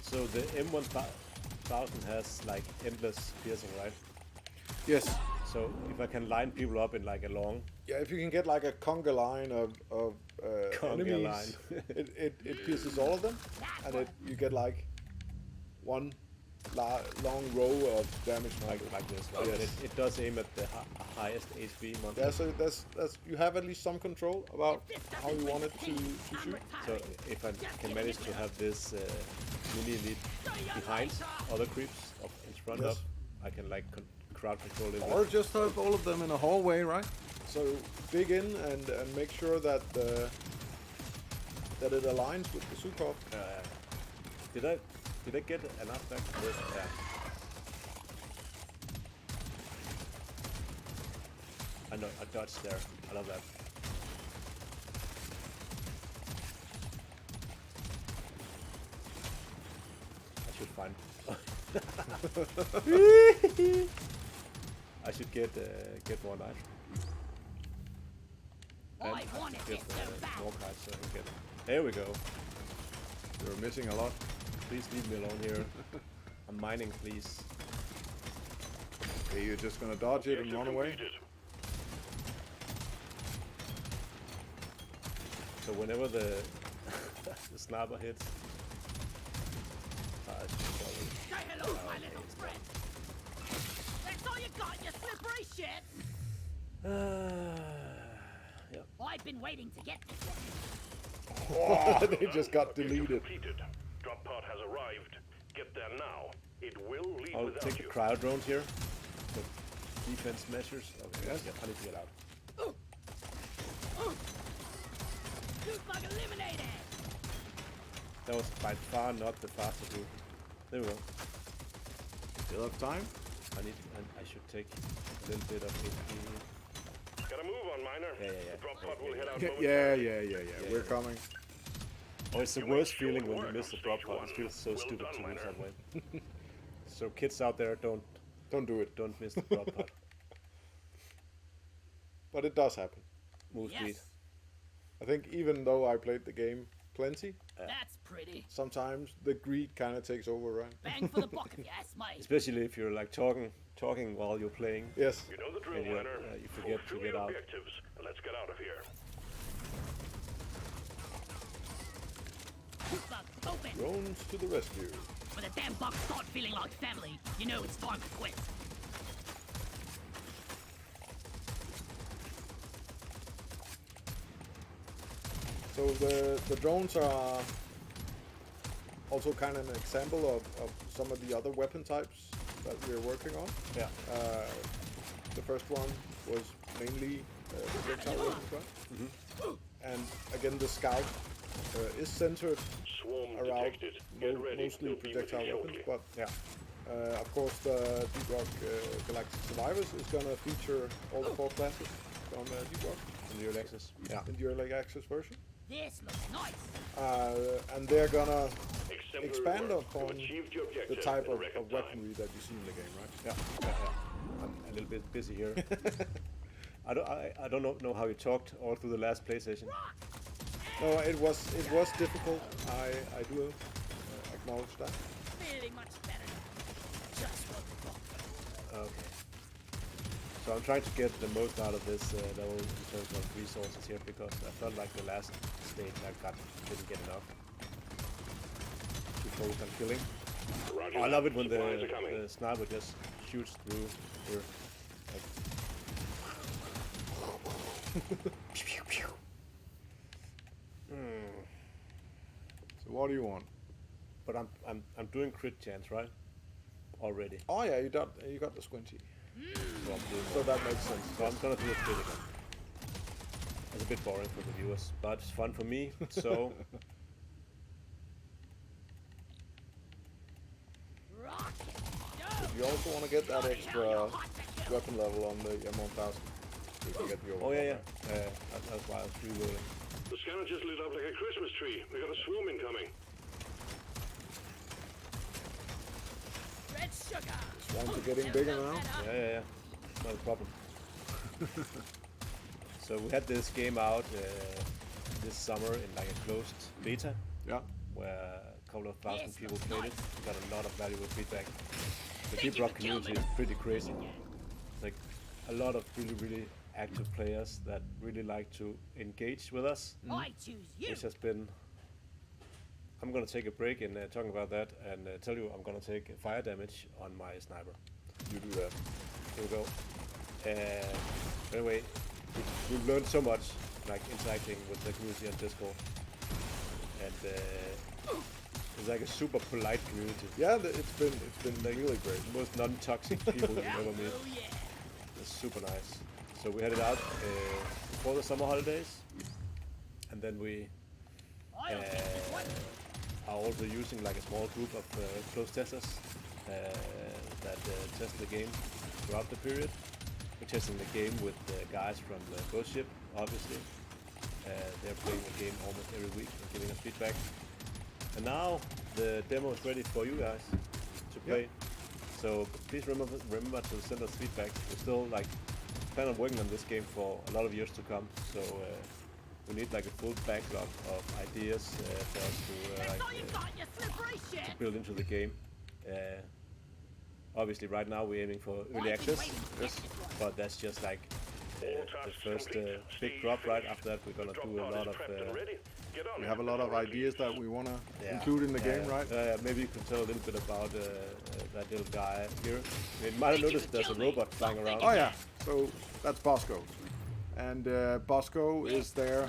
So the M1000 has like endless piercing, right? Yes. So if I can line people up in like a long Yeah, if you can get like a conga line of Conga enemies, line. it pierces all of them, and you get like one long row of damage. Like this, right? Yes. And it does aim at the highest HP monster. Yeah, so that's you have at least some control about how you want it to shoot. So if I can manage to have this mini elite behind other creeps in front Yes. of, I can like crowd control it. Or just have all of them in a hallway, right? So dig in and make sure that that it aligns with the Sukhov. Did I get enough back for this? Yeah. I know, I dodged there. I love that. I should find. I should get more knives. And I want it get so bad. more cards so I can get. There we go. You're missing a lot. Please leave me alone here. I'm mining, please. Okay, you're just gonna dodge it and run away. Completed. So whenever the the sniper hits, I should probably. Say hello, my little friend. That's all you got, you slippery shit. Yeah. I've been waiting to get this one. They just got Objective deleted. completed. Drop pod has arrived. Get there now. It will leave I'll without take the you. cryo drones here. The defense measures. Okay, Yes. I need to get out. Loot bug eliminated. That was by far not the fastest route. There we go. Still have time? I should take a little bit of HP. Gotta move on, miner. Yeah. The drop pod will head out Yeah, momentarily. yeah. We're coming. Oh, it's the You worst make short feeling when you work miss on the drop stage pod. one. It feels so Well stupid done, to lose miner. that way. So kids out there, don't Don't do it. miss the drop pod. But it does happen. Move speed. Yes, I think even though I played the game plenty, that's pretty. sometimes the greed kind of takes over, right? Bang for the buck if you ask me. Especially if you're like talking while you're playing. Yes. You know the drill, Yeah, miner. you forget to Fulfill get your out. objectives, and let's get out of here. Loot bug open. Drones to the rescue. When the damn bugs start feeling like family, you know it's time to quit. So the drones are also kind of an example of some of the other weapon types that we're working on. Yeah. The first one was mainly projectile weapons, right? And again, the scout is centered Swarm around detected. Get ready. mostly They'll be with projectile you weapons, shortly. but Yeah. of course the Deep Rock Galactic Survivors is going to feature all the 4 classes from Deep Rock In your Lexus. Yeah. in the early access version. This looks nice. And they're going to Exemplary expand work. upon You've achieved your the objective type in of record time. weaponry that you see in the game, right? Yeah. I'm a little bit busy here. I don't know how you talked all through the last PlayStation. No, it was difficult. I do acknowledge that. Feeling much better now. Just what the fuck. Okay. So I'm trying to get the most out of this level in terms of resources here because I felt like the last stage didn't get enough. Too focused on killing. Roger Oh, I that. love it when Supplies are coming. the sniper just shoots through here. Like, pew, pew, pew. So what do you want? But I'm doing crit chance, right? Already. Oh yeah, you got the squinty. So I'm doing So that makes sense. So I'm gonna do a crit again. It's a bit boring for the viewers, but it's fun for me. So Rocket. Go. You also want to get that extra weapon level on the M1000. So you can get the oh yeah, overclock. that's why I was rerolling. The scanner just lit up like a Christmas tree. We got a swarm incoming. Red sugar. Swamps are getting bigger now. Yeah. Not a problem. So we had this game out this summer in like a closed beta Yeah. where a couple of thousand Yes, people that's played it. nice. Got a lot of valuable feedback. The Thank Deep you Rock for killing community me. is pretty crazy. Like a lot of really active players that really like to engage with us, I choose you. which has been. I'm gonna take a break in talking about that and tell you I'm gonna take fire damage on my sniper. You do that. Here we go. Anyway, we've learned so much, like interacting with the community on Discord, and it's like a super polite community. Yeah, it's been really great. The most non-toxic people you ever meet. Oh yeah. It's super nice. So we headed out before the summer holidays, and then we I'll take this one. are also using like a small group of close testers that test the game throughout the period. We're testing the game with the guys from the Ghost Ship, obviously. They're playing the game almost every week and giving us feedback. And now the demo is ready for you guys to play. So please remember to send us feedback. We're still like plan on working on this game for a lot of years to come. So we need like a full backlog of ideas for us to That's all you got, you slippery shit. build into the game. Obviously, right now we're aiming for early access, but that's just like the first big drop. Right after that, we're gonna do a lot of. We have a lot of ideas that we want to include in the game, right? Maybe you could tell a little bit about that little guy here. You might have noticed there's a robot flying around. Oh yeah, so that's Bosco. And Bosco is there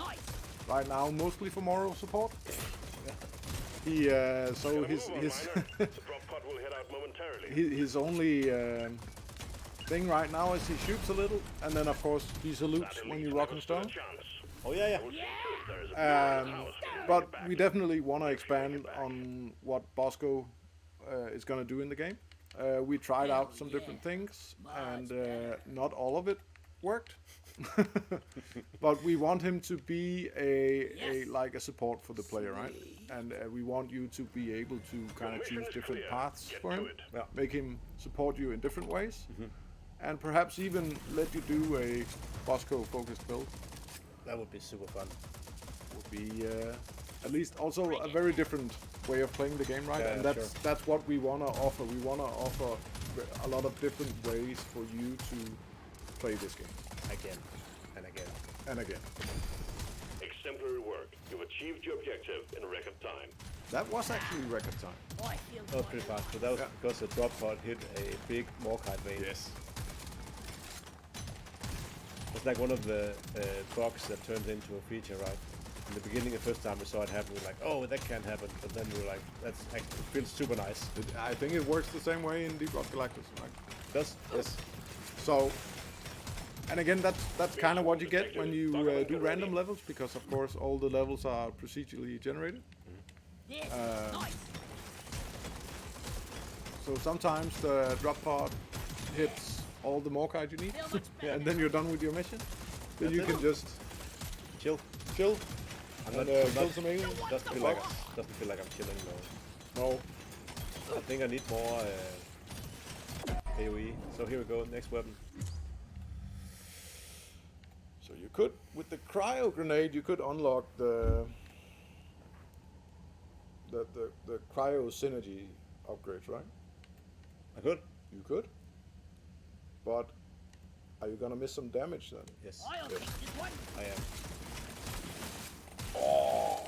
right now mostly for moral support. He so his only thing right now is he shoots a little, and then of course he salutes when you rock and stone. Oh yeah. But we definitely want to expand on what Bosco is going to do in the game. We tried out some different things, and not all of it worked. But we want him to be a support for the player, right? And we want you to be able to kind of choose different paths for him, make him support you in different ways, and perhaps even let you do a Bosco focused build. That would be super fun. Would be at least also a very different way of playing the game, right? Yeah, and that's what we want to offer. We want to offer a lot of different ways for you to play this game. Again and again. And again. Exemplary work. You've achieved your objective in record time. That was actually record time. I feel That was pretty fast, but that was because the drop pod hit a big Morkite vein. Yes. It's like one of the bugs that turns into a feature, right? In the beginning, the first time we saw it happen, we were like, oh, that can't happen. But then we were like, that's actually, it feels super nice. I think it works the same way in Deep Rock Galactic, right? Does? Yes. So, and again, that's kind of what you get when you do random levels, because of course all the levels are procedurally generated. this is nice. So sometimes the drop pod hits all the Morkite you need, Feel much better and then you're done with your mission. Then That's you it. can just Chill. chill I'm and not, kill some aliens. doesn't feel like I'm chilling though. No. I think I need more AoE. So here we go, next weapon. So you could, with the cryo grenade, you could unlock the cryo synergy upgrades, right? I could? You could. But are you gonna miss some damage then? Yes. I'll take this one. I am. Oh,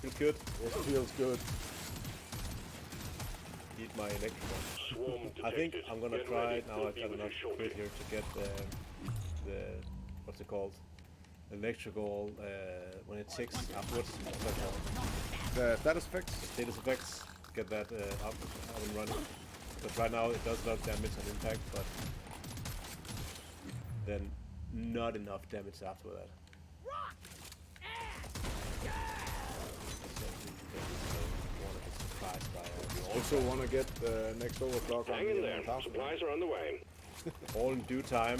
feels good. It feels good. Eat my electrical. Swarm I think detected. I'm gonna Get try ready. now. We'll I've be got with enough you shortly. grit here to get the what's it called? Electrical when it ticks afterwards. What's that called? The status effects. Status effects. Get that up and running. But right now it does a lot of damage on impact, but then not enough damage after that. Rock! You also want to get the next overclock on Hang in the there. 1000. Supplies are on the way. All in due time.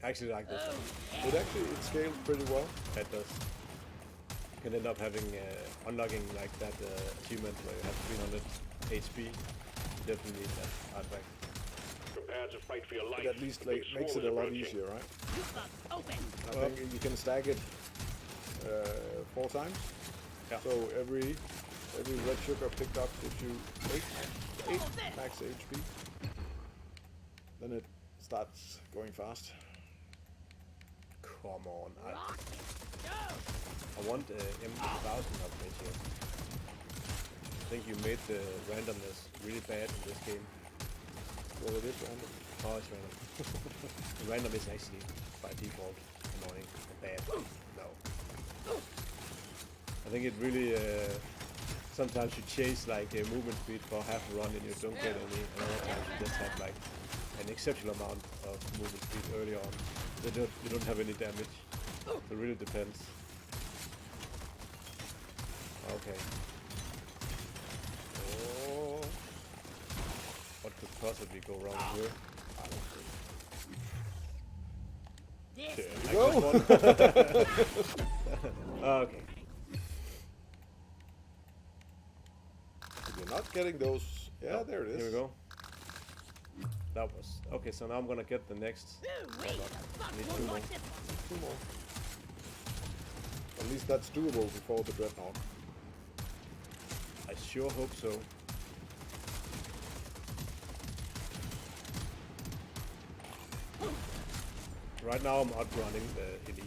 I actually like this one. It scales pretty well. It does. You can end up having unlocking like that achievement where you have 300 HP. You definitely need that artifact. Prepare to fight for your life. It at least Big makes swarm it a is lot approaching. easier, right? Open. I think you can stack it 4 times. Yeah. So every red sugar picked up gives you 8 max HP. Then it starts going fast. Come on. Rock it. Go. I want M1000 upgrade here. I think you made the randomness really bad in this game. Well, it is random. Oh, it's random. The random is actually by default annoying and bad. No. I think it really sometimes you chase like a movement speed for half a run and you don't get any, and other times you just have like an exceptional amount of movement speed early on. You don't have any damage. So it really depends. Okay. Oh. What could possibly go wrong here? I don't think. This. I got one. Okay. You're not getting those. Yeah, Oh, there it is. Here we go. That was okay. So now I'm gonna get the next. Ooh, wait. The fuck Need won't two more. like this one. 2 more. At least that's doable before the dreadnought. I sure hope so. Right now I'm outrunning the elite,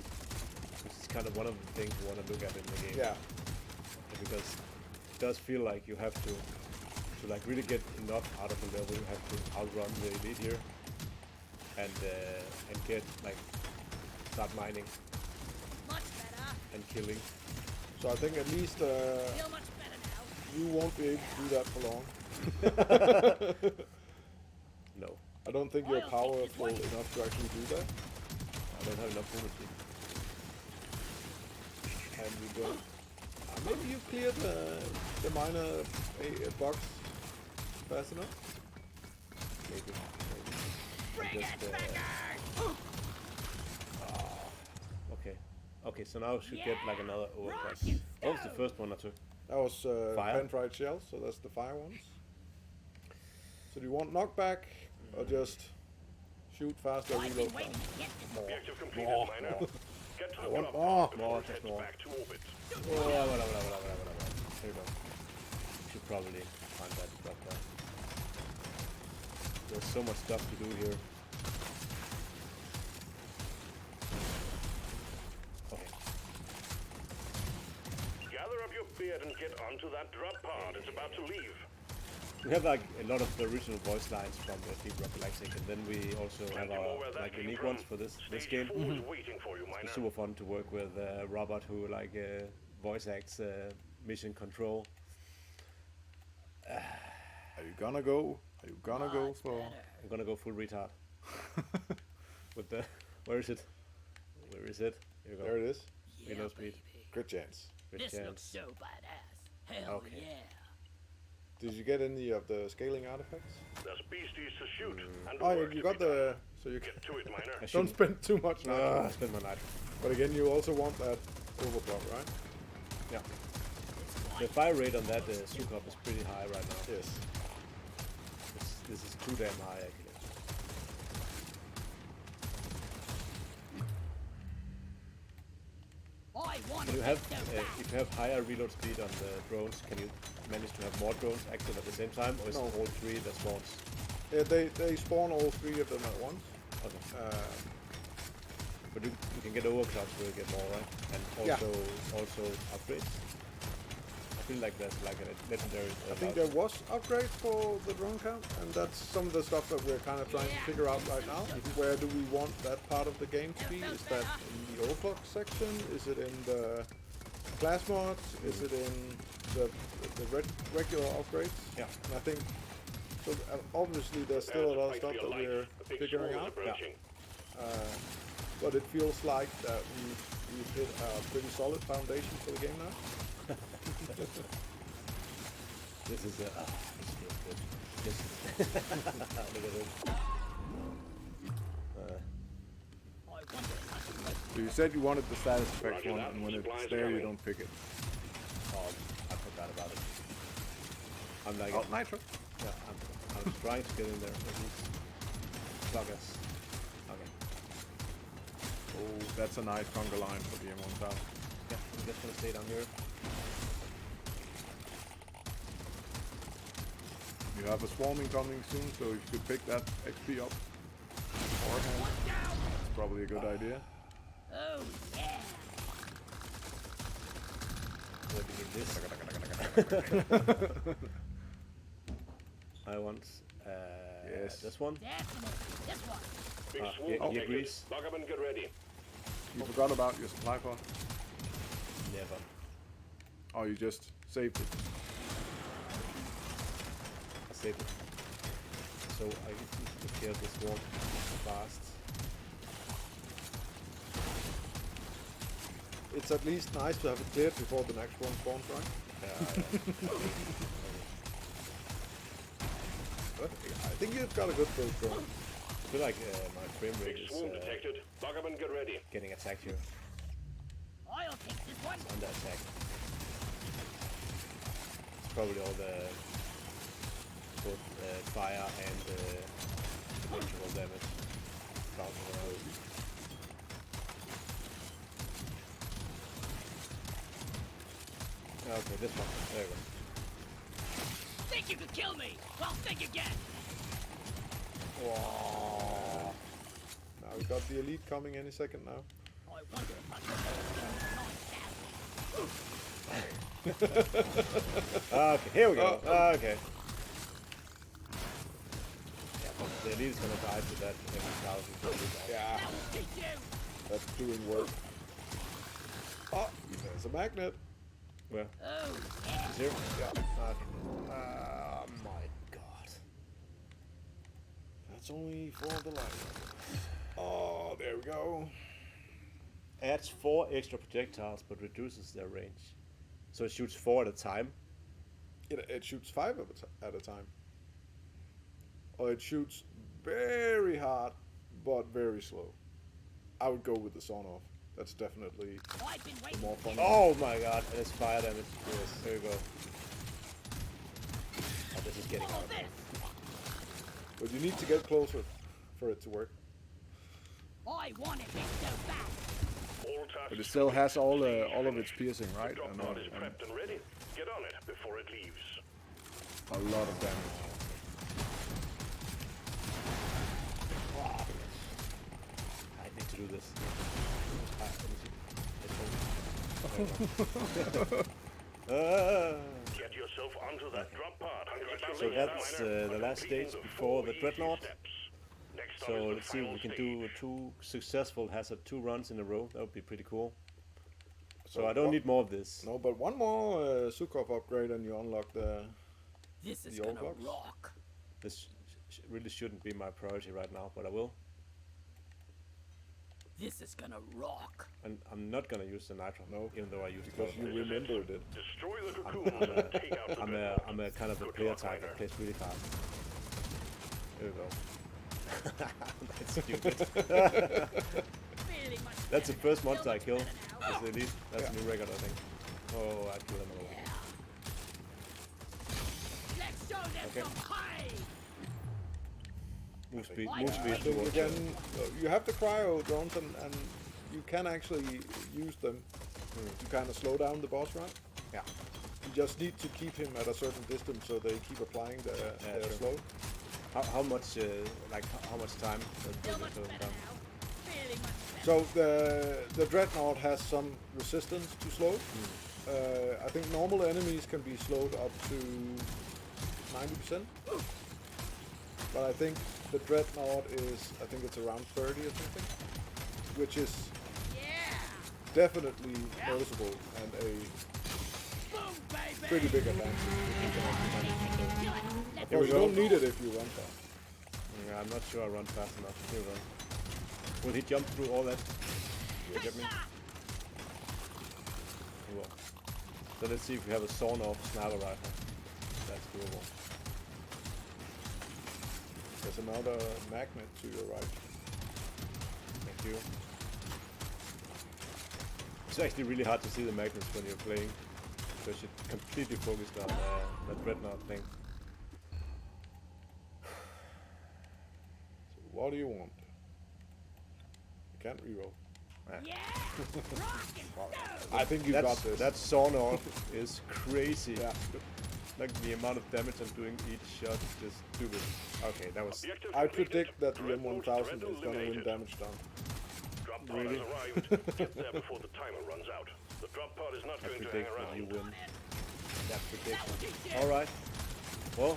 which is kind of one of the things you want to look at in the game. Yeah. Because it does feel like you have to like really get enough out of the level. You have to outrun the elite here, and get like start mining Much better. and killing. So I think at least Feel much better now. you won't be able to do that for long. No, I don't think you're powerful enough to actually do that. I don't have enough movement speed. And you don't. Maybe you cleared the minor box fast enough. Maybe. Bring Just, it, Becker! Okay. Okay, so now I should get like another overclass. Rocket What was the first one I took? That was Fire? pan-fried shells, so that's the fire ones. So do you want knockback or just shoot faster, I've reload been waiting fast? to get this. Objective completed, Miner. Get to the want drop more. pod before More, it heads more. back to orbit. Whatever. Here we go. Should probably find that stuff there. There's so much stuff to do here. Okay. Gather up your beard and get onto that drop pod. It's about to leave. We have like a lot of the original voice lines from Deep Rock Galactic, and then we also have Plenty our more where that like came unique from. ones for this Stage game. 4 is waiting for you, Miner. It's super fun to work with Robert, who like voice acts mission control. Are you gonna go? Are you gonna go Much for? better. I'm gonna go full retard. With the where is it? Where is it? Here we go. There it is. Yeah, Reload speed. baby. Good chance. Good This looks chance. so badass. Hell Okay. yeah. Did you get any of the scaling artifacts? There's beasties to shoot and Oh, work you to got be done. the. So you Get to it, Miner. I don't shouldn't. spend too much now. I spent my night. But again, you also want that overclock, right? Yeah. The fire rate on that Sukop is pretty high right now. Yes. This is too damn high actually. I want Can you to have get so fast. if you have higher reload speed on the drones, can you manage to have more drones active at the same time, or is No. it all three that spawns? Yeah, they spawn all 3 of them at once. Okay. Uh, But you can get overclocks where you get more, right? And Yeah. also upgrades. I feel like there's like a legendary. I think there was upgrades for the drone count, and that's some of the stuff that we're kind of trying to figure out right now. Where do we want that part of the game to be? Is that in the overclock section? Is it in the class mods? Is it in the regular upgrades? Yeah. And I think so. Obviously, there's still a lot of stuff that we're figuring out. But it feels like that we've hit a pretty solid foundation for the game now. This is this feels good. This look at this. I wonder if I can make So you said you wanted the status effects Roger one, that. and when Supplies it's there, you coming. don't pick it. I forgot about it. I'm like, Oh, nitro. yeah, I'm trying to get in there at least. Suckers. Okay. Oh, that's a nice conga line for the M1000. Yeah, I'm just gonna stay down here. You have a swarming coming soon, so you should pick that XP up. Beforehand. That's probably a good idea. Oh, yeah. What do you need this? I want Yes. this one. Definitely. This one. Big Ah, swoop he detected. agrees. Buggerman, get ready. You forgot about your supply pod? Never. Oh, you just saved it. I saved it. So I need to take care of this swarm fast. It's at least nice to have it cleared before the next one spawns, right? But I think you've got a good build going. I feel like my frame rate Big is swoop detected. Buggerman, get ready. getting attacked here. I'll take this one. It's under attack. It's probably all the both fire and electrical damage bouncing around. Okay, this one. There we go. Think you could kill me? Well, think again. Wow. Now we got the elite coming any second now. I wonder if I Okay, here we go. Okay. Yeah, but the elite is gonna die to that every 1,000 kills. Yeah, can teach you. that's doing work. Oh, there's a magnet. Where? Oh, yeah. Zero? Yeah. Oh my god. That's only for the light. Oh, there we go. Adds 4 extra projectiles but reduces their range. So it shoots 4 at a time. It shoots 5 at a time. Or it shoots very hard, but very slow. I would go with the sawn off. That's definitely I've been the waiting. more fun. Oh my god, and it's fire damage. Yes, here we go. Oh, this is getting All out of this. hand. But you need to get closer for it to work. I wanted this so bad. All tasks But it still has all complete. of its piercing, The right? drop And, pod is prepped and ready. Get on it before it leaves. a lot of damage. I need to do this. Get yourself onto that drop pod. So that's the last stage before the Dreadnought. So let's see if we can do 2 successful hazard 2 runs in a row. That would be pretty cool. So I don't need more of this. No, but one more Sukhov upgrade and you unlock the... This is The old gonna box? rock. This really shouldn't be my priority right now, but I will. This is gonna rock. And I'm not gonna use the nitro, No, even though I used it. because you remembered it. Destroy the cocoon and take out the dreadnought. I'm a kind of a Good player luck, type Miner. that plays really fast. Here we go. That's stupid. Really much That's the better. first Feel monster I much killed. better now. It's the elite. That's Yeah. a new record, I think. Oh, I killed another one. Let's show them Okay. some pie. Move speed, Why move not? speed I think towards again, you have the cryo drones and you can actually use them to kind of slow down the boss run. Yeah. You just need to keep him at a certain distance so they keep applying their true. slow. How much, how much time? Feel much better now. Really much better. So the Dreadnought has some resistance to slow. I think normal enemies can be slowed up to 90%. But I think the Dreadnought is, I think it's around 30 or something. Which is Yeah. definitely noticeable and a Boom, baby. pretty big advantage. Kill it. Let's Of course, you don't need it if you run fast. Yeah, I'm not sure I run fast enough. Here we go. Will he jump through all that? You get me? He will. So let's see if we have a sawn-off sniper rifle. That's doable. There's another magnet to your right. Thank you. It's actually really hard to see the magnets when you're playing, because you're completely focused on the Dreadnought thing. So what do you want? You can't reroll. Yeah. Rock and I think you got this. That sawn-off is crazy. Yeah. Like the amount of damage I'm doing each shot is just stupid. Okay, that was... Objective I completed. predict that the Dreadnought M1000 threat is gonna win eliminated. damage down. Drop pod Really? has arrived. Get there before the timer runs out. The drop pod is not I going to hang predict that around. you win. That prediction. teach you. Alright. Well,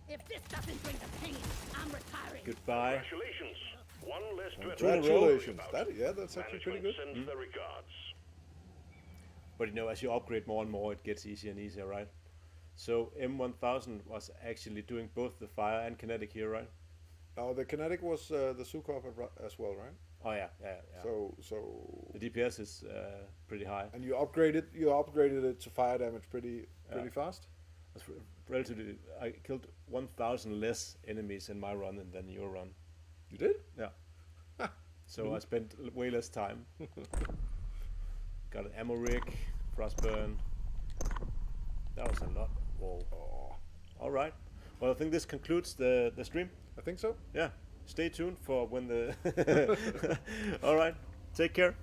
If this doesn't bring the pain, I'm retiring. goodbye. Congratulations. One less dreadnought. Congratulations. About. That's actually pretty Management good. sends their regards. But you know, as you upgrade more and more, it gets easier and easier, right? So M1000 was actually doing both the fire and kinetic here, right? Now the kinetic was the Sukhov as well, right? Oh yeah. So The DPS is pretty high. and you upgraded it to fire damage pretty fast. That's relatively. I killed 1,000 less enemies in my run than your run. You did? Yeah. So I spent way less time. Got an ammo rig, frostburn. That was a lot. Whoa. Oh, All right. Well, I think this concludes the stream. I think so. Yeah. Stay tuned for when the. All right. Take care.